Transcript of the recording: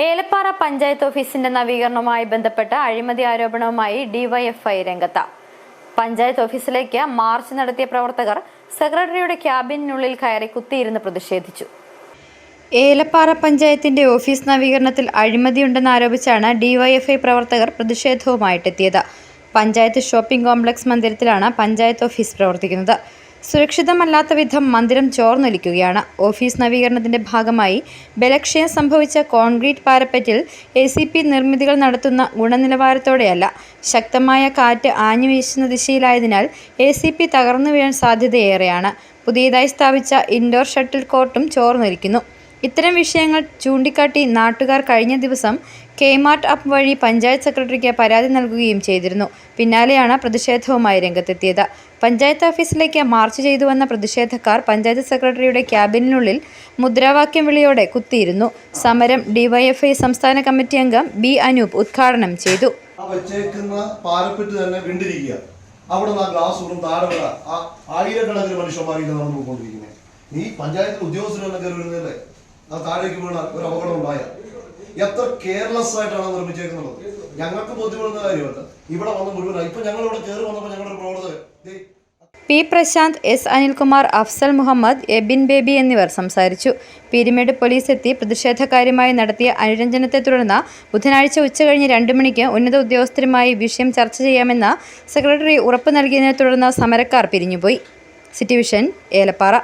ഏലപ്പാറ പഞ്ചായത്ത് ഓഫീസിന്റെ നവീകരണവുമായി ബന്ധപ്പെട്ട അഴിമതി ആരോപണവുമായി ഡിവൈഎഫ്ഐ രംഗത്ത്. പഞ്ചായത്ത് ഓഫീസിലേക്ക് മാർച്ച് നടത്തിയ പ്രവർത്തകർ സെക്രട്ടറിയുടെ ക്യാബിനുള്ളിൽ കയറി കുത്തിയിരുന്ന് പ്രതിഷേധിച്ചു. ഏലപ്പാറ പഞ്ചായത്തിന്റെ ഓഫീസ് നവീകരണത്തിൽ അഴിമതിയുണ്ടെന്ന് ആരോപിച്ചാണ് ഡിവൈഎഫ്ഐ പ്രവർത്തകർ പ്രതിഷേധവുമായിട്ടെത്തിയത്. പഞ്ചായത്ത് ഷോപ്പിംഗ് കോംപ്ലക്സ് മന്ദിരത്തിലാണ് പഞ്ചായത്ത് ഓഫീസ് പ്രവർത്തിക്കുന്നത്. സുരക്ഷിതമല്ലാത്ത വിധം മന്ദിരം ചോർന്നൊലിക്കുകയാണ്. ഓഫീസ് നവീകരണത്തിന്റെ ഭാഗമായി ബലക്ഷയം സംഭവിച്ച കോൺക്രീറ്റ് പാരപ്പറ്റിൽ ACP നിർമ്മിതികൾ നടത്തുന്ന ഗുണനിലവാരത്തോടെയല്ല. ശക്തമായ കാറ്റ് ആഞ്ഞു വീശുന്ന ദിശയിലായതിനാൽ ACP തകർന്നു വീഴാൻ സാധ്യതയേറെയാണ്. പുതിയതായി സ്ഥാപിച്ച ഇൻഡോർ ഷട്ടിൽ കോർട്ടും ചോർന്നൊലിക്കുന്നു. ഇത്തരം വിഷയങ്ങൾ ചൂണ്ടിക്കാട്ടി നാട്ടുകാർ കഴിഞ്ഞ ദിവസം കെമാർട്ട് ആപ്പ് വഴി പഞ്ചായത്ത് സെക്രട്ടറിക്ക് പരാതി നൽകുകയും ചെയ്തിരുന്നു. പിന്നാലെയാണ് പ്രതിഷേധവുമായി രംഗത്തെത്തിയത്. പഞ്ചായത്ത് ഓഫീസിലേക്ക് മാർച്ച് ചെയ്തു വന്ന പ്രതിഷേധക്കാർ പഞ്ചായത്ത് സെക്രട്ടറിയുടെ ക്യാബിനുള്ളിൽ മുദ്രാവാക്യം വിളിയോടെ കുത്തിയിരുന്നു. സമരം ഡിവൈഎഫ്ഐ സംസ്ഥാന കമ്മിറ്റി അംഗം B. അനൂപ് ഉദ്ഘാടനം ചെയ്തു. ആയിരക്കണക്കിന് മനുഷ്യന്മാരിൽ നടന്നുകൊണ്ടിരിക്കുന്നത് ഈ പഞ്ചായത്ത് ഉദ്യോഗസ്ഥരെല്ലാം കയറി വരുന്നതല്ലേ, അത് താഴേക്ക് വീണ ഒരു അപകടം ഉണ്ടായ എത്ര കെയർലെസ് ആയിട്ടാണ് നിർമ്മിച്ചേക്കുന്നത്. ഞങ്ങൾക്ക് ബോധ്യപ്പെടുന്ന കാര്യമല്ല. ഇവിടെ വന്ന് മുഴുവൻ ഇപ്പൊ ഞങ്ങൾ ഇവിടെ കയറി വന്നപ്പോൾ ഞങ്ങളുടെ പ്രവർത്തകർ P. പ്രശാന്ത്, S. അനിൽകുമാർ, അഫ്സൽ മുഹമ്മദ്, എബിൻ ബേബി എന്നിവർ സംസാരിച്ചു. പീരുമേട് പോലീസ് എത്തി പ്രതിഷേധക്കാരുമായി നടത്തിയ അനുരഞ്ജനത്തെ തുടർന്ന് ബുധനാഴ്ച ഉച്ചകഴിഞ്ഞ് 2 മണിക്ക് ഉന്നത ഉദ്യോഗസ്ഥരുമായി വിഷയം ചർച്ച ചെയ്യാമെന്ന് സെക്രട്ടറി ഉറപ്പ് നൽകിയതിനെ തുടർന്ന് സമരക്കാർ പിരിഞ്ഞുപോയി. City vision, Elappara.